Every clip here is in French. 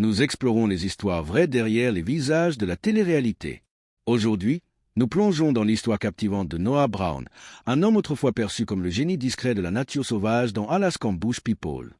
Nous explorons les histoires vraies derrière les visages de la télé-réalité. Aujourd'hui, nous plongeons dans l'histoire captivante de Noah Brown, un homme autrefois perçu comme le génie discret de la nature sauvage dans Alaskan Bush People.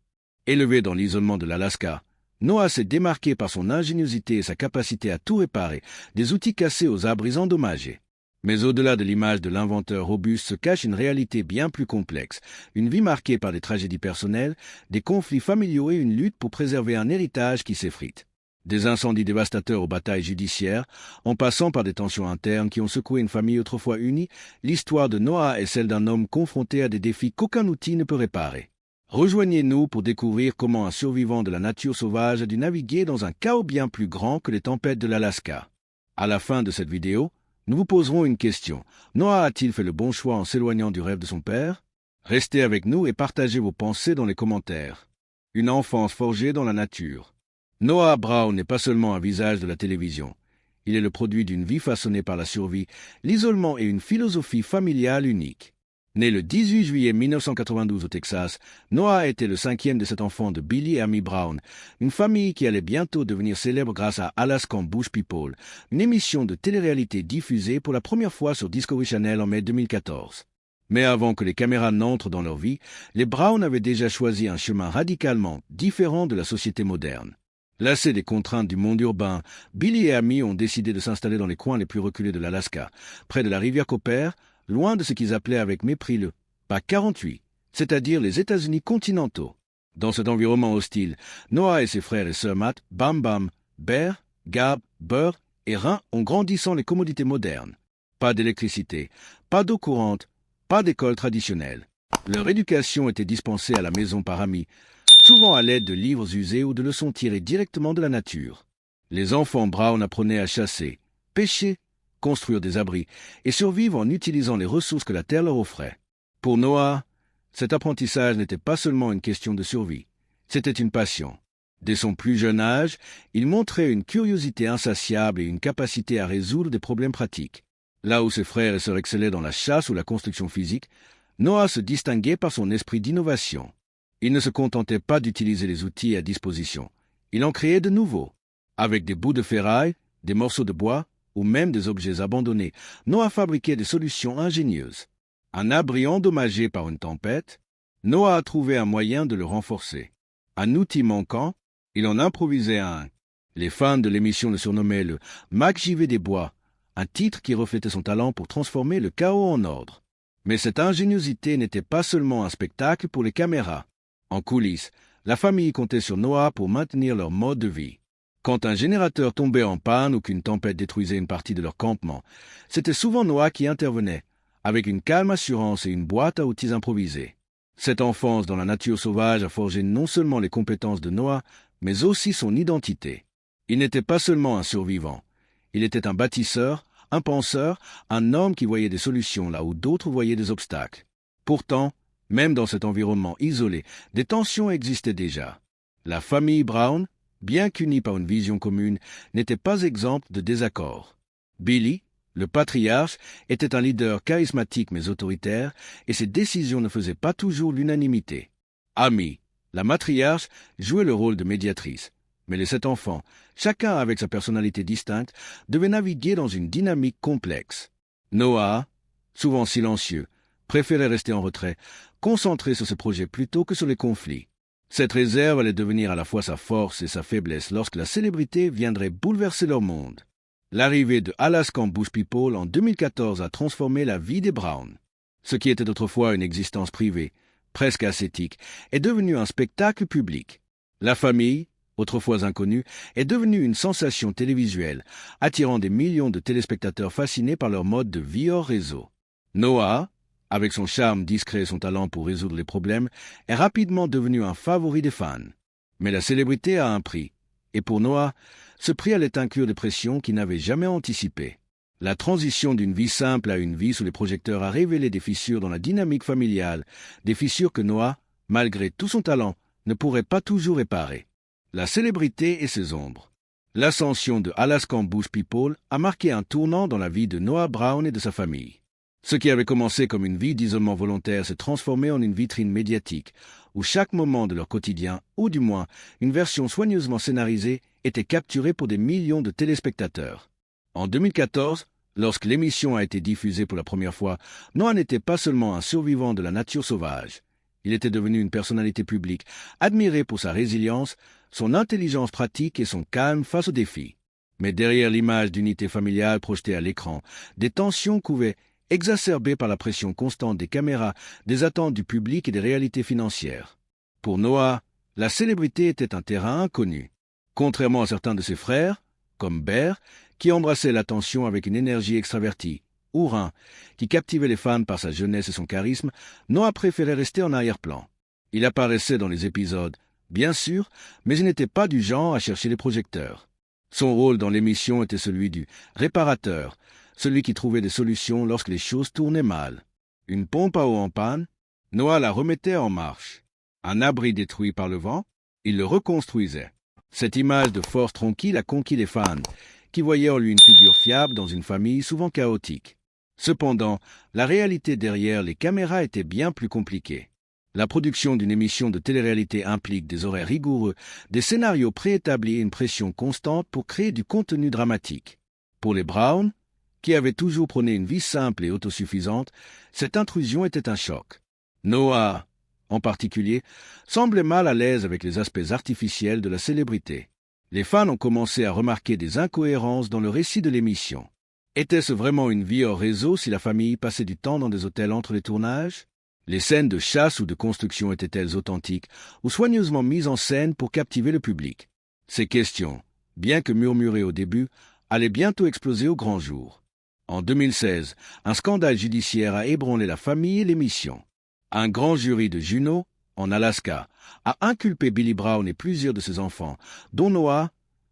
Élevé dans l'isolement de l'Alaska, Noah s'est démarqué par son ingéniosité et sa capacité à tout réparer, des outils cassés aux abris endommagés. Mais au-delà de l'image de l'inventeur robuste se cache une réalité bien plus complexe, une vie marquée par des tragédies personnelles, des conflits familiaux et une lutte pour préserver un héritage qui s'effrite. Des incendies dévastateurs aux batailles judiciaires, en passant par des tensions internes qui ont secoué une famille autrefois unie, l'histoire de Noah est celle d'un homme confronté à des défis qu'aucun outil ne peut réparer. Rejoignez-nous pour découvrir comment un survivant de la nature sauvage a dû naviguer dans un chaos bien plus grand que les tempêtes de l'Alaska. À la fin de cette vidéo, nous vous poserons une question. Noah a-t-il fait le bon choix en s'éloignant du rêve de son père? Restez avec nous et partagez vos pensées dans les commentaires. Une enfance forgée dans la nature. Noah Brown n'est pas seulement un visage de la télévision. Il est le produit d'une vie façonnée par la survie, l'isolement et une philosophie familiale unique. Né le 18 juillet 1992 au Texas, Noah était le cinquième de sept enfants de Billy et Amy Brown, une famille qui allait bientôt devenir célèbre grâce à Alaskan Bush People, une émission de télé-réalité diffusée pour la première fois sur Discovery Channel en mai 2014. Mais avant que les caméras n'entrent dans leur vie, les Brown avaient déjà choisi un chemin radicalement différent de la société moderne. Lassés des contraintes du monde urbain, Billy et Amy ont décidé de s'installer dans les coins les plus reculés de l'Alaska, près de la rivière Copper, loin de ce qu'ils appelaient avec mépris le « Pas 48 », c'est-à-dire les États-Unis continentaux. Dans cet environnement hostile, Noah et ses frères et sœurs Matt, Bam Bam, Bear, Gab, Burr et Rin ont grandi sans les commodités modernes. Pas d'électricité, pas d'eau courante, pas d'école traditionnelle. Leur éducation était dispensée à la maison par Amy, souvent à l'aide de livres usés ou de leçons tirées directement de la nature. Les enfants Brown apprenaient à chasser, pêcher, construire des abris et survivre en utilisant les ressources que la terre leur offrait. Pour Noah, cet apprentissage n'était pas seulement une question de survie, c'était une passion. Dès son plus jeune âge, il montrait une curiosité insatiable et une capacité à résoudre des problèmes pratiques. Là où ses frères et sœurs excellaient dans la chasse ou la construction physique, Noah se distinguait par son esprit d'innovation. Il ne se contentait pas d'utiliser les outils à disposition, il en créait de nouveaux. Avec des bouts de ferraille, des morceaux de bois, ou même des objets abandonnés, Noah fabriquait des solutions ingénieuses. Un abri endommagé par une tempête, Noah a trouvé un moyen de le renforcer. Un outil manquant, il en improvisait un. Les fans de l'émission le surnommaient le « MacJV des bois », un titre qui reflétait son talent pour transformer le chaos en ordre. Mais cette ingéniosité n'était pas seulement un spectacle pour les caméras. En coulisses, la famille comptait sur Noah pour maintenir leur mode de vie. Quand un générateur tombait en panne ou qu'une tempête détruisait une partie de leur campement, c'était souvent Noah qui intervenait, avec une calme assurance et une boîte à outils improvisée. Cette enfance dans la nature sauvage a forgé non seulement les compétences de Noah, mais aussi son identité. Il n'était pas seulement un survivant, il était un bâtisseur, un penseur, un homme qui voyait des solutions là où d'autres voyaient des obstacles. Pourtant, même dans cet environnement isolé, des tensions existaient déjà. La famille Brown, bien qu'unie par une vision commune, n'était pas exempte de désaccords. Billy, le patriarche, était un leader charismatique mais autoritaire, et ses décisions ne faisaient pas toujours l'unanimité. Amy, la matriarche, jouait le rôle de médiatrice. Mais les 7 enfants, chacun avec sa personnalité distincte, devaient naviguer dans une dynamique complexe. Noah, souvent silencieux, préférait rester en retrait, concentré sur ses projets plutôt que sur les conflits. Cette réserve allait devenir à la fois sa force et sa faiblesse lorsque la célébrité viendrait bouleverser leur monde. L'arrivée de Alaskan Bush People en 2014 a transformé la vie des Brown. Ce qui était autrefois une existence privée, presque ascétique, est devenu un spectacle public. La famille, autrefois inconnue, est devenue une sensation télévisuelle, attirant des millions de téléspectateurs fascinés par leur mode de vie hors réseau. Noah, avec son charme discret et son talent pour résoudre les problèmes, est rapidement devenu un favori des fans. Mais la célébrité a un prix, et pour Noah, ce prix allait inclure des pressions qu'il n'avait jamais anticipées. La transition d'une vie simple à une vie sous les projecteurs a révélé des fissures dans la dynamique familiale, des fissures que Noah, malgré tout son talent, ne pourrait pas toujours réparer. La célébrité et ses ombres. L'ascension de Alaskan Bush People a marqué un tournant dans la vie de Noah Brown et de sa famille. Ce qui avait commencé comme une vie d'isolement volontaire s'est transformé en une vitrine médiatique, où chaque moment de leur quotidien, ou du moins une version soigneusement scénarisée, était capturée pour des millions de téléspectateurs. En 2014, lorsque l'émission a été diffusée pour la première fois, Noah n'était pas seulement un survivant de la nature sauvage. Il était devenu une personnalité publique, admiré pour sa résilience, son intelligence pratique et son calme face aux défis. Mais derrière l'image d'unité familiale projetée à l'écran, des tensions couvaient, exacerbées par la pression constante des caméras, des attentes du public et des réalités financières. Pour Noah, la célébrité était un terrain inconnu. Contrairement à certains de ses frères, comme Bear, qui embrassait l'attention avec une énergie extravertie, ou Rhin, qui captivait les fans par sa jeunesse et son charisme, Noah préférait rester en arrière-plan. Il apparaissait dans les épisodes, bien sûr, mais il n'était pas du genre à chercher les projecteurs. Son rôle dans l'émission était celui du réparateur, celui qui trouvait des solutions lorsque les choses tournaient mal. Une pompe à eau en panne, Noah la remettait en marche. Un abri détruit par le vent, il le reconstruisait. Cette image de force tranquille a conquis les fans, qui voyaient en lui une figure fiable dans une famille souvent chaotique. Cependant, la réalité derrière les caméras était bien plus compliquée. La production d'une émission de télé-réalité implique des horaires rigoureux, des scénarios préétablis et une pression constante pour créer du contenu dramatique. Pour les Brown, qui avaient toujours prôné une vie simple et autosuffisante, cette intrusion était un choc. Noah, en particulier, semblait mal à l'aise avec les aspects artificiels de la célébrité. Les fans ont commencé à remarquer des incohérences dans le récit de l'émission. Était-ce vraiment une vie hors réseau si la famille passait du temps dans des hôtels entre les tournages? Les scènes de chasse ou de construction étaient-elles authentiques ou soigneusement mises en scène pour captiver le public? Ces questions, bien que murmurées au début, allaient bientôt exploser au grand jour. En 2016, un scandale judiciaire a ébranlé la famille et l'émission. Un grand jury de Juneau, en Alaska, a inculpé Billy Brown et plusieurs de ses enfants, dont Noah,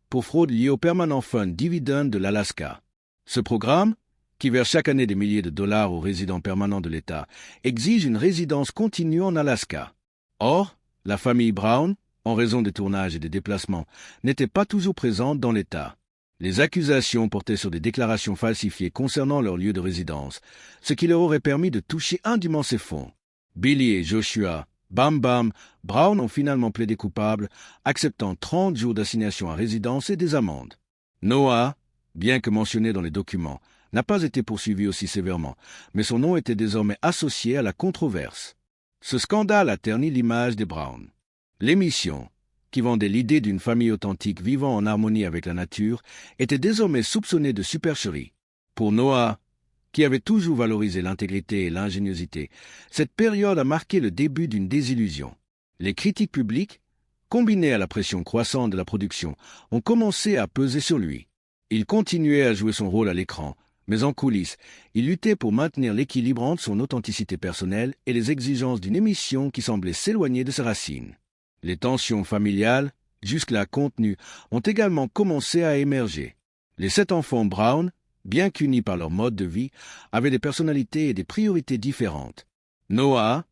pour fraude liée au Permanent Fund Dividend de l'Alaska. Ce programme, qui verse chaque année des milliers de dollars aux résidents permanents de l'État, exige une résidence continue en Alaska. Or, la famille Brown, en raison des tournages et des déplacements, n'était pas toujours présente dans l'État. Les accusations portaient sur des déclarations falsifiées concernant leur lieu de résidence, ce qui leur aurait permis de toucher indûment ces fonds. Billy et Joshua Bam Bam Brown ont finalement plaidé coupables, acceptant 30 jours d'assignation à résidence et des amendes. Noah, bien que mentionné dans les documents, n'a pas été poursuivi aussi sévèrement, mais son nom était désormais associé à la controverse. Ce scandale a terni l'image des Brown. L'émission, qui vendait l'idée d'une famille authentique vivant en harmonie avec la nature, était désormais soupçonnée de supercherie. Pour Noah, qui avait toujours valorisé l'intégrité et l'ingéniosité, cette période a marqué le début d'une désillusion. Les critiques publiques, combinées à la pression croissante de la production, ont commencé à peser sur lui. Il continuait à jouer son rôle à l'écran, mais en coulisses, il luttait pour maintenir l'équilibre entre son authenticité personnelle et les exigences d'une émission qui semblait s'éloigner de ses racines. Les tensions familiales, jusque-là contenues, ont également commencé à émerger. Les 7 enfants Brown, bien qu'unis par leur mode de vie, avaient des personnalités et des priorités différentes. Noah,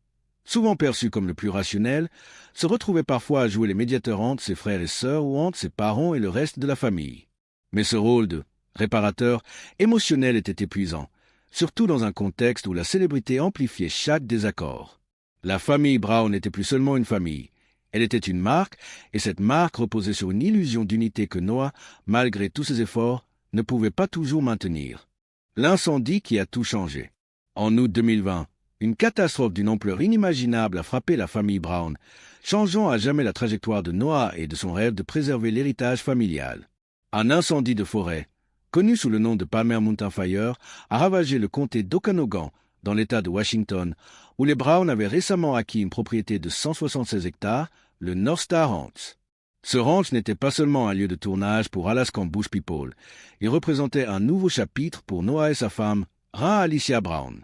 souvent perçu comme le plus rationnel, se retrouvait parfois à jouer les médiateurs entre ses frères et sœurs ou entre ses parents et le reste de la famille. Mais ce rôle de réparateur émotionnel était épuisant, surtout dans un contexte où la célébrité amplifiait chaque désaccord. La famille Brown n'était plus seulement une famille, elle était une marque, et cette marque reposait sur une illusion d'unité que Noah, malgré tous ses efforts, ne pouvait pas toujours maintenir. L'incendie qui a tout changé. En août 2020, une catastrophe d'une ampleur inimaginable a frappé la famille Brown, changeant à jamais la trajectoire de Noah et de son rêve de préserver l'héritage familial. Un incendie de forêt, connu sous le nom de Palmer Mountain Fire, a ravagé le comté d'Okanogan, dans l'État de Washington, où les Brown avaient récemment acquis une propriété de 176 hectares, le North Star Ranch. Ce ranch n'était pas seulement un lieu de tournage pour Alaskan Bush People, il représentait un nouveau chapitre pour Noah et sa femme, Rhin Alicia Brown.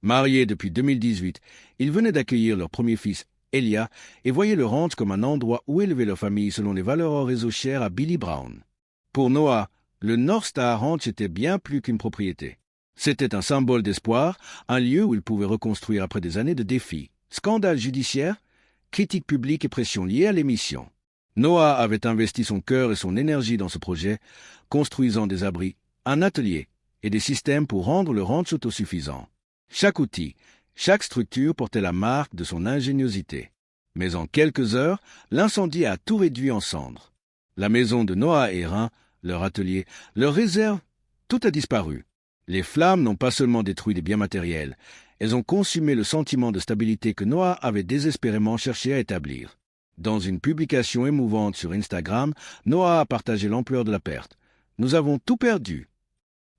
Mariés depuis 2018, ils venaient d'accueillir leur premier fils, Elia, et voyaient le ranch comme un endroit où élever leur famille selon les valeurs au réseau chères à Billy Brown. Pour Noah, le North Star Ranch était bien plus qu'une propriété. C'était un symbole d'espoir, un lieu où il pouvait reconstruire après des années de défis, scandales judiciaires, critiques publiques et pressions liées à l'émission. Noah avait investi son cœur et son énergie dans ce projet, construisant des abris, un atelier et des systèmes pour rendre le ranch autosuffisant. Chaque outil, chaque structure portait la marque de son ingéniosité. Mais en quelques heures, l'incendie a tout réduit en cendres. La maison de Noah et Erin, leur atelier, leur réserve, tout a disparu. Les flammes n'ont pas seulement détruit des biens matériels, elles ont consumé le sentiment de stabilité que Noah avait désespérément cherché à établir. Dans une publication émouvante sur Instagram, Noah a partagé l'ampleur de la perte. « Nous avons tout perdu. »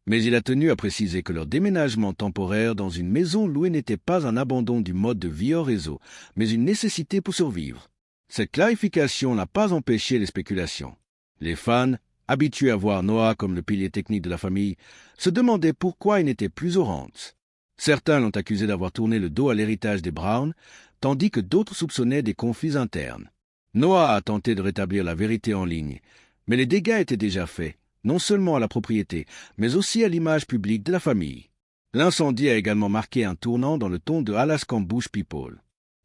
Mais il a tenu à préciser que leur déménagement temporaire dans une maison louée n'était pas un abandon du mode de vie hors réseau, mais une nécessité pour survivre. Cette clarification n'a pas empêché les spéculations. Les fans, habitués à voir Noah comme le pilier technique de la famille, se demandaient pourquoi il n'était plus au Rance. Certains l'ont accusé d'avoir tourné le dos à l'héritage des Brown, tandis que d'autres soupçonnaient des conflits internes. Noah a tenté de rétablir la vérité en ligne, mais les dégâts étaient déjà faits, non seulement à la propriété, mais aussi à l'image publique de la famille. L'incendie a également marqué un tournant dans le ton de Alaskan Bush People.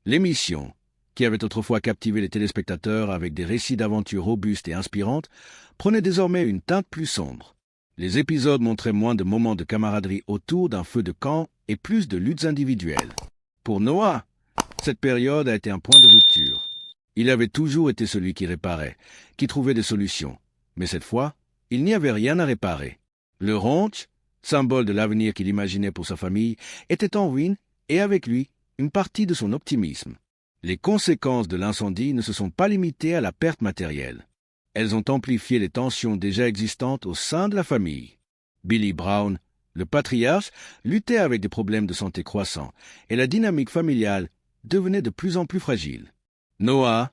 L'émission, qui avait autrefois captivé les téléspectateurs avec des récits d'aventures robustes et inspirantes, prenait désormais une teinte plus sombre. Les épisodes montraient moins de moments de camaraderie autour d'un feu de camp et plus de luttes individuelles. Pour Noah, cette période a été un point de rupture. Il avait toujours été celui qui réparait, qui trouvait des solutions. Mais cette fois, il n'y avait rien à réparer. Le ranch, symbole de l'avenir qu'il imaginait pour sa famille, était en ruine et avec lui, une partie de son optimisme. Les conséquences de l'incendie ne se sont pas limitées à la perte matérielle. Elles ont amplifié les tensions déjà existantes au sein de la famille. Billy Brown, le patriarche, luttait avec des problèmes de santé croissants et la dynamique familiale devenait de plus en plus fragile. Noah,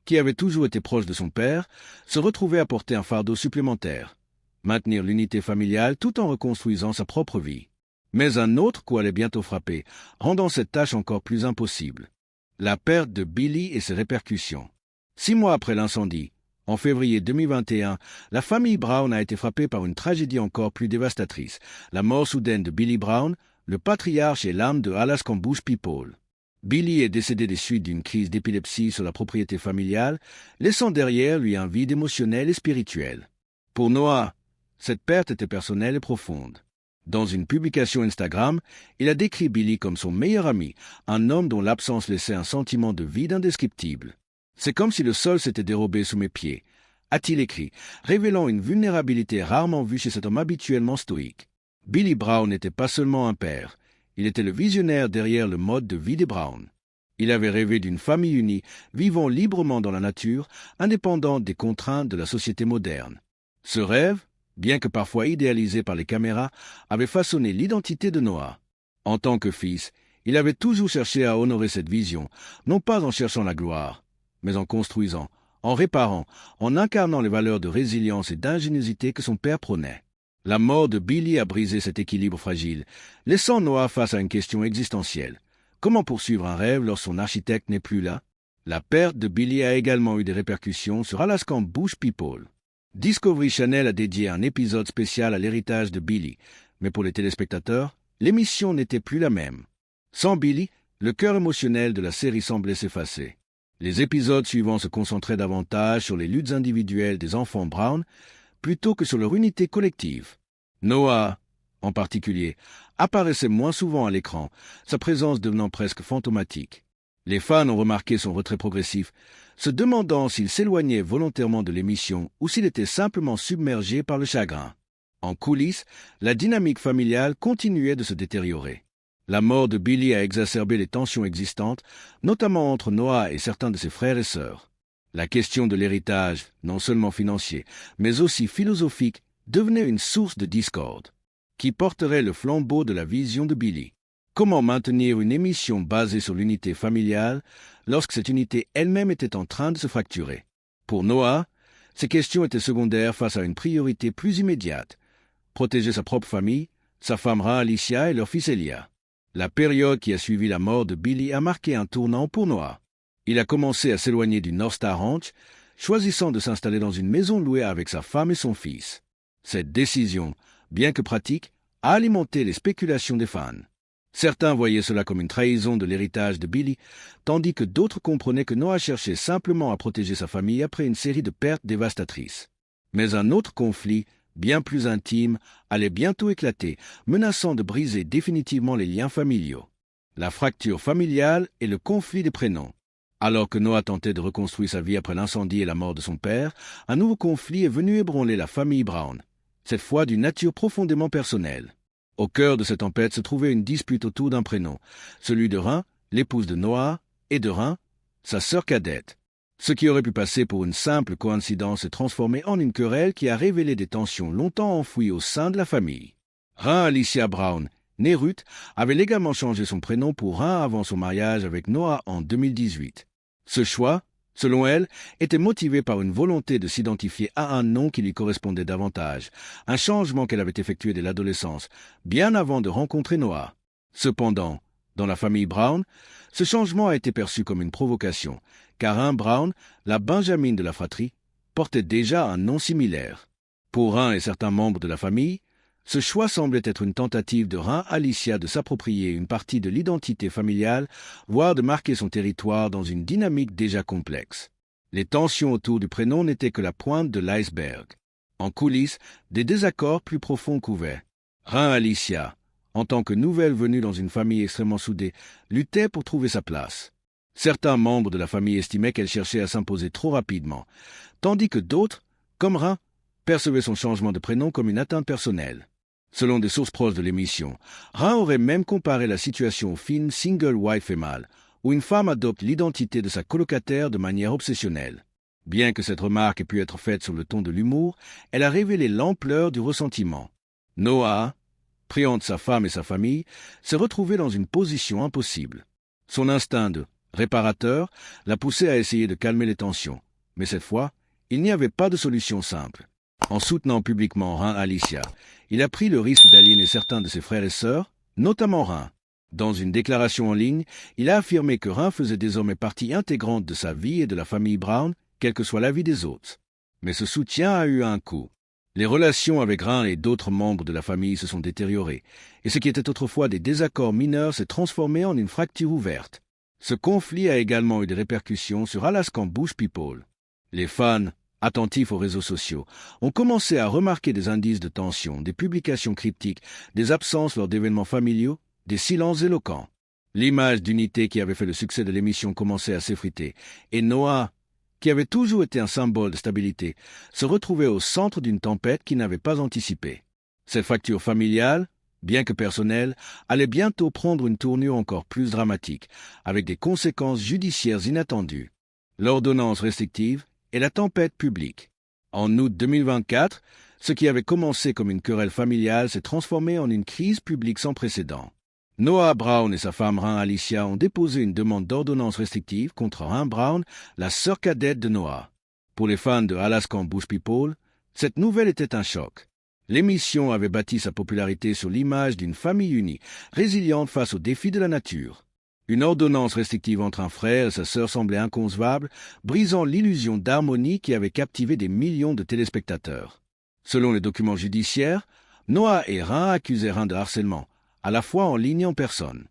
qui avait toujours été proche de son père, se retrouvait à porter un fardeau supplémentaire, maintenir l'unité familiale tout en reconstruisant sa propre vie. Mais un autre coup allait bientôt frapper, rendant cette tâche encore plus impossible. La perte de Billy et ses répercussions. 6 mois après l'incendie, en février 2021, la famille Brown a été frappée par une tragédie encore plus dévastatrice, la mort soudaine de Billy Brown, le patriarche et l'âme de Alaskan Bush People. Billy est décédé des suites d'une crise d'épilepsie sur la propriété familiale, laissant derrière lui un vide émotionnel et spirituel. Pour Noah, cette perte était personnelle et profonde. Dans une publication Instagram, il a décrit Billy comme son meilleur ami, un homme dont l'absence laissait un sentiment de vide indescriptible. C'est comme si le sol s'était dérobé sous mes pieds, a-t-il écrit, révélant une vulnérabilité rarement vue chez cet homme habituellement stoïque. Billy Brown n'était pas seulement un père, il était le visionnaire derrière le mode de vie des Brown. Il avait rêvé d'une famille unie, vivant librement dans la nature, indépendante des contraintes de la société moderne. Ce rêve, bien que parfois idéalisé par les caméras, avait façonné l'identité de Noah. En tant que fils, il avait toujours cherché à honorer cette vision, non pas en cherchant la gloire, mais en construisant, en réparant, en incarnant les valeurs de résilience et d'ingéniosité que son père prônait. La mort de Billy a brisé cet équilibre fragile, laissant Noah face à une question existentielle. Comment poursuivre un rêve lorsque son architecte n'est plus là? La perte de Billy a également eu des répercussions sur Alaskan Bush People. Discovery Channel a dédié un épisode spécial à l'héritage de Billy, mais pour les téléspectateurs, l'émission n'était plus la même. Sans Billy, le cœur émotionnel de la série semblait s'effacer. Les épisodes suivants se concentraient davantage sur les luttes individuelles des enfants Brown, plutôt que sur leur unité collective. Noah, en particulier, apparaissait moins souvent à l'écran, sa présence devenant presque fantomatique. Les fans ont remarqué son retrait progressif, se demandant s'il s'éloignait volontairement de l'émission ou s'il était simplement submergé par le chagrin. En coulisses, la dynamique familiale continuait de se détériorer. La mort de Billy a exacerbé les tensions existantes, notamment entre Noah et certains de ses frères et sœurs. La question de l'héritage, non seulement financier, mais aussi philosophique, devenait une source de discorde. Qui porterait le flambeau de la vision de Billy? Comment maintenir une émission basée sur l'unité familiale lorsque cette unité elle-même était en train de se fracturer? Pour Noah, ces questions étaient secondaires face à une priorité plus immédiate. Protéger sa propre famille, sa femme Alicia et leur fils Elia. La période qui a suivi la mort de Billy a marqué un tournant pour Noah. Il a commencé à s'éloigner du North Star Ranch, choisissant de s'installer dans une maison louée avec sa femme et son fils. Cette décision, bien que pratique, a alimenté les spéculations des fans. Certains voyaient cela comme une trahison de l'héritage de Billy, tandis que d'autres comprenaient que Noah cherchait simplement à protéger sa famille après une série de pertes dévastatrices. Mais un autre conflit, bien plus intime, allait bientôt éclater, menaçant de briser définitivement les liens familiaux. La fracture familiale et le conflit des prénoms. Alors que Noah tentait de reconstruire sa vie après l'incendie et la mort de son père, un nouveau conflit est venu ébranler la famille Brown, cette fois d'une nature profondément personnelle. Au cœur de cette tempête se trouvait une dispute autour d'un prénom, celui de Rhin, l'épouse de Noah, et de Rhin, sa sœur cadette. Ce qui aurait pu passer pour une simple coïncidence s'est transformé en une querelle qui a révélé des tensions longtemps enfouies au sein de la famille. Rhin Alicia Brown, née Ruth, avait légalement changé son prénom pour Rhin avant son mariage avec Noah en 2018. Ce choix, selon elle, était motivé par une volonté de s'identifier à un nom qui lui correspondait davantage, un changement qu'elle avait effectué dès l'adolescence, bien avant de rencontrer Noah. Cependant, dans la famille Brown, ce changement a été perçu comme une provocation, car Rhin Brown, la Benjamin de la fratrie, portait déjà un nom similaire. Pour Rhin et certains membres de la famille, ce choix semblait être une tentative de Rhin Alicia de s'approprier une partie de l'identité familiale, voire de marquer son territoire dans une dynamique déjà complexe. Les tensions autour du prénom n'étaient que la pointe de l'iceberg. En coulisses, des désaccords plus profonds couvaient. Rhin Alicia, en tant que nouvelle venue dans une famille extrêmement soudée, luttait pour trouver sa place. Certains membres de la famille estimaient qu'elle cherchait à s'imposer trop rapidement, tandis que d'autres, comme Rhin, percevaient son changement de prénom comme une atteinte personnelle. Selon des sources proches de l'émission, Rhin aurait même comparé la situation au film Single White Female, où une femme adopte l'identité de sa colocataire de manière obsessionnelle. Bien que cette remarque ait pu être faite sur le ton de l'humour, elle a révélé l'ampleur du ressentiment. Noah, priant de sa femme et sa famille, s'est retrouvé dans une position impossible. Son instinct de réparateur l'a poussé à essayer de calmer les tensions, mais cette fois, il n'y avait pas de solution simple. En soutenant publiquement Rhin Alicia, il a pris le risque d'aliéner certains de ses frères et sœurs, notamment Rhin. Dans une déclaration en ligne, il a affirmé que Rhin faisait désormais partie intégrante de sa vie et de la famille Brown, quel que soit l'avis des autres. Mais ce soutien a eu un coût. Les relations avec Rhin et d'autres membres de la famille se sont détériorées, et ce qui était autrefois des désaccords mineurs s'est transformé en une fracture ouverte. Ce conflit a également eu des répercussions sur Alaskan Bush People. Les fans, attentifs aux réseaux sociaux, ont commencé à remarquer des indices de tension, des publications cryptiques, des absences lors d'événements familiaux, des silences éloquents. L'image d'unité qui avait fait le succès de l'émission commençait à s'effriter, et Noah, qui avait toujours été un symbole de stabilité, se retrouvait au centre d'une tempête qu'il n'avait pas anticipée. Cette fracture familiale, bien que personnelle, allait bientôt prendre une tournure encore plus dramatique, avec des conséquences judiciaires inattendues. L'ordonnance restrictive et la tempête publique. En août 2024, ce qui avait commencé comme une querelle familiale s'est transformé en une crise publique sans précédent. Noah Brown et sa femme Rhin Alicia ont déposé une demande d'ordonnance restrictive contre Rhin Brown, la sœur cadette de Noah. Pour les fans de Alaskan Bush People, cette nouvelle était un choc. L'émission avait bâti sa popularité sur l'image d'une famille unie, résiliente face aux défis de la nature. Une ordonnance restrictive entre un frère et sa sœur semblait inconcevable, brisant l'illusion d'harmonie qui avait captivé des millions de téléspectateurs. Selon les documents judiciaires, Noah et Rhin accusaient Rhin de harcèlement, à la fois en ligne et en personne.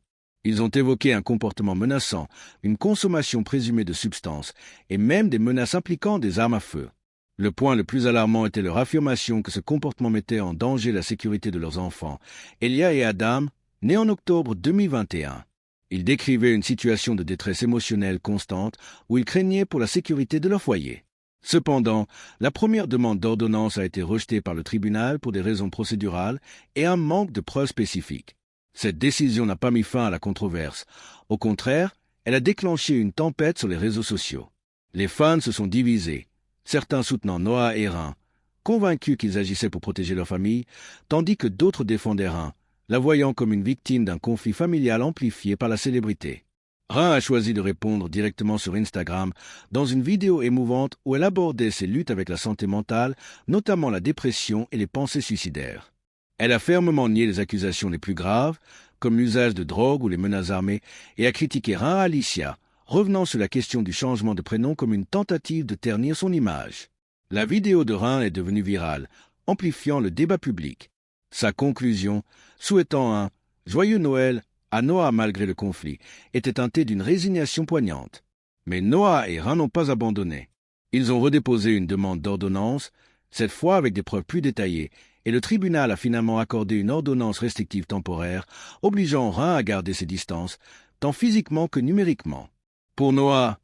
Ils ont évoqué un comportement menaçant, une consommation présumée de substances, et même des menaces impliquant des armes à feu. Le point le plus alarmant était leur affirmation que ce comportement mettait en danger la sécurité de leurs enfants, Elia et Adam, nés en octobre 2021. Ils décrivaient une situation de détresse émotionnelle constante où ils craignaient pour la sécurité de leur foyer. Cependant, la première demande d'ordonnance a été rejetée par le tribunal pour des raisons procédurales et un manque de preuves spécifiques. Cette décision n'a pas mis fin à la controverse. Au contraire, elle a déclenché une tempête sur les réseaux sociaux. Les fans se sont divisés, certains soutenant Noah et Rhin, convaincus qu'ils agissaient pour protéger leur famille, tandis que d'autres défendaient Rhin, la voyant comme une victime d'un conflit familial amplifié par la célébrité. Rhin a choisi de répondre directement sur Instagram dans une vidéo émouvante où elle abordait ses luttes avec la santé mentale, notamment la dépression et les pensées suicidaires. Elle a fermement nié les accusations les plus graves, comme l'usage de drogue ou les menaces armées, et a critiqué Rhin Alicia, revenant sur la question du changement de prénom comme une tentative de ternir son image. La vidéo de Rhin est devenue virale, amplifiant le débat public. Sa conclusion, souhaitant un « joyeux Noël » à Noah malgré le conflit, était teintée d'une résignation poignante. Mais Noah et Rhin n'ont pas abandonné. Ils ont redéposé une demande d'ordonnance, cette fois avec des preuves plus détaillées, et le tribunal a finalement accordé une ordonnance restrictive temporaire, obligeant Rhin à garder ses distances, tant physiquement que numériquement. Pour Noah,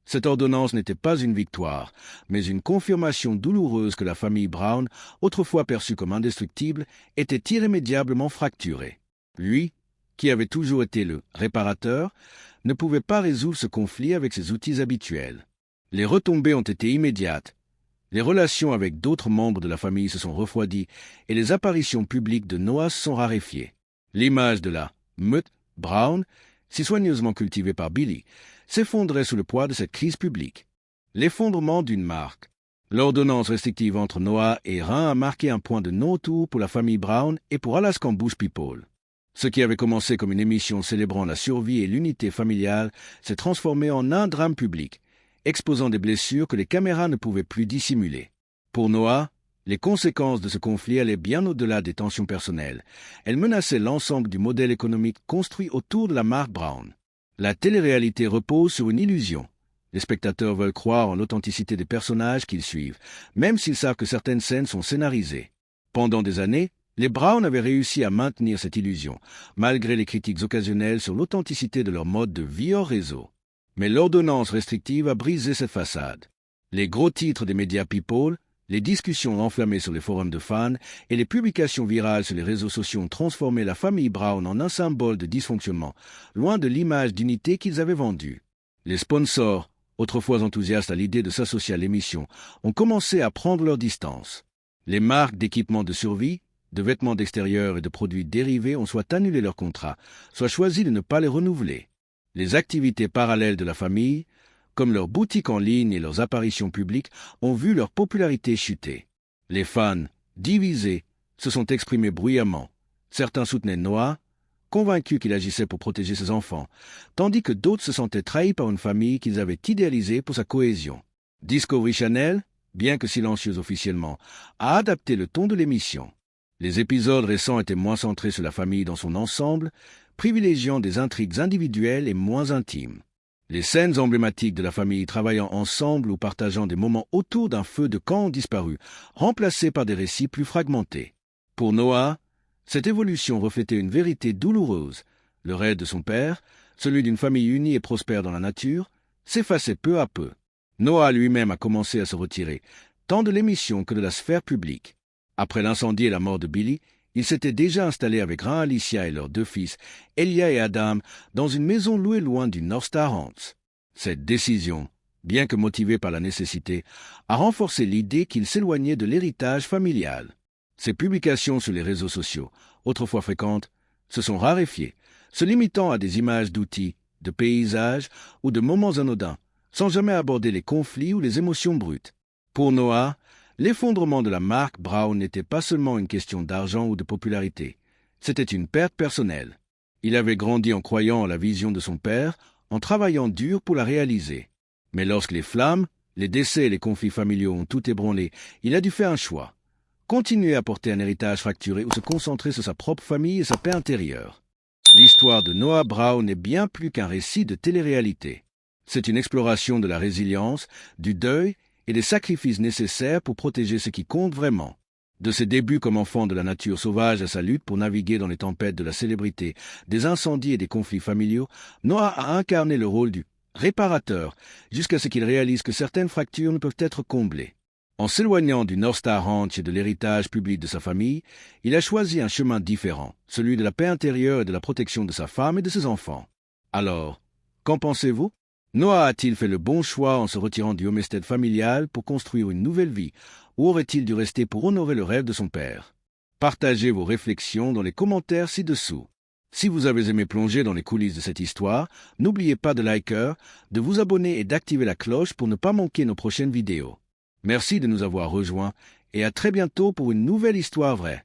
Cette ordonnance n'était pas une victoire, mais une confirmation douloureuse que la famille Brown, autrefois perçue comme indestructible, était irrémédiablement fracturée. Lui, qui avait toujours été le réparateur, ne pouvait pas résoudre ce conflit avec ses outils habituels. Les retombées ont été immédiates. Les relations avec d'autres membres de la famille se sont refroidies et les apparitions publiques de Noah se sont raréfiées. L'image de la meute Brown, si soigneusement cultivée par Billy, s'effondrait sous le poids de cette crise publique. L'effondrement d'une marque. L'ordonnance restrictive entre Noah et Rhin a marqué un point de non-retour pour la famille Brown et pour Alaskan Bush People. Ce qui avait commencé comme une émission célébrant la survie et l'unité familiale s'est transformé en un drame public, exposant des blessures que les caméras ne pouvaient plus dissimuler. Pour Noah, les conséquences de ce conflit allaient bien au-delà des tensions personnelles. Elles menaçaient l'ensemble du modèle économique construit autour de la marque Brown. La télé-réalité repose sur une illusion. Les spectateurs veulent croire en l'authenticité des personnages qu'ils suivent, même s'ils savent que certaines scènes sont scénarisées. Pendant des années, les Brown avaient réussi à maintenir cette illusion, malgré les critiques occasionnelles sur l'authenticité de leur mode de vie hors réseau. Mais l'ordonnance restrictive a brisé cette façade. Les gros titres des médias People, les discussions enflammées sur les forums de fans et les publications virales sur les réseaux sociaux ont transformé la famille Brown en un symbole de dysfonctionnement, loin de l'image d'unité qu'ils avaient vendue. Les sponsors, autrefois enthousiastes à l'idée de s'associer à l'émission, ont commencé à prendre leur distance. Les marques d'équipements de survie, de vêtements d'extérieur et de produits dérivés ont soit annulé leur contrat, soit choisi de ne pas les renouveler. Les activités parallèles de la famille, comme leurs boutiques en ligne et leurs apparitions publiques, ont vu leur popularité chuter. Les fans, divisés, se sont exprimés bruyamment. Certains soutenaient Noah, convaincus qu'il agissait pour protéger ses enfants, tandis que d'autres se sentaient trahis par une famille qu'ils avaient idéalisée pour sa cohésion. Discovery Channel, bien que silencieuse officiellement, a adapté le ton de l'émission. Les épisodes récents étaient moins centrés sur la famille dans son ensemble, privilégiant des intrigues individuelles et moins intimes. Les scènes emblématiques de la famille travaillant ensemble ou partageant des moments autour d'un feu de camp ont disparu, remplacés par des récits plus fragmentés. Pour Noah, cette évolution reflétait une vérité douloureuse. Le rêve de son père, celui d'une famille unie et prospère dans la nature, s'effaçait peu à peu. Noah lui-même a commencé à se retirer, tant de l'émission que de la sphère publique. Après l'incendie et la mort de Billy, il s'était déjà installé avec Rhin, Alicia et leurs 2 fils, Elia et Adam, dans une maison louée loin du North Star Ranch. Cette décision, bien que motivée par la nécessité, a renforcé l'idée qu'il s'éloignait de l'héritage familial. Ses publications sur les réseaux sociaux, autrefois fréquentes, se sont raréfiées, se limitant à des images d'outils, de paysages ou de moments anodins, sans jamais aborder les conflits ou les émotions brutes. Pour Noah, l'effondrement de la marque Brown n'était pas seulement une question d'argent ou de popularité, c'était une perte personnelle. Il avait grandi en croyant en la vision de son père, en travaillant dur pour la réaliser. Mais lorsque les flammes, les décès et les conflits familiaux ont tout ébranlé, il a dû faire un choix. Continuer à porter un héritage fracturé ou se concentrer sur sa propre famille et sa paix intérieure. L'histoire de Noah Brown est bien plus qu'un récit de télé-réalité. C'est une exploration de la résilience, du deuil et des sacrifices nécessaires pour protéger ce qui compte vraiment. De ses débuts comme enfant de la nature sauvage à sa lutte pour naviguer dans les tempêtes de la célébrité, des incendies et des conflits familiaux, Noah a incarné le rôle du réparateur jusqu'à ce qu'il réalise que certaines fractures ne peuvent être comblées. En s'éloignant du North Star Ranch et de l'héritage public de sa famille, il a choisi un chemin différent, celui de la paix intérieure et de la protection de sa femme et de ses enfants. Alors, qu'en pensez-vous? Noah a-t-il fait le bon choix en se retirant du homestead familial pour construire une nouvelle vie, ou aurait-il dû rester pour honorer le rêve de son père? Partagez vos réflexions dans les commentaires ci-dessous. Si vous avez aimé plonger dans les coulisses de cette histoire, n'oubliez pas de liker, de vous abonner et d'activer la cloche pour ne pas manquer nos prochaines vidéos. Merci de nous avoir rejoints et à très bientôt pour une nouvelle histoire vraie.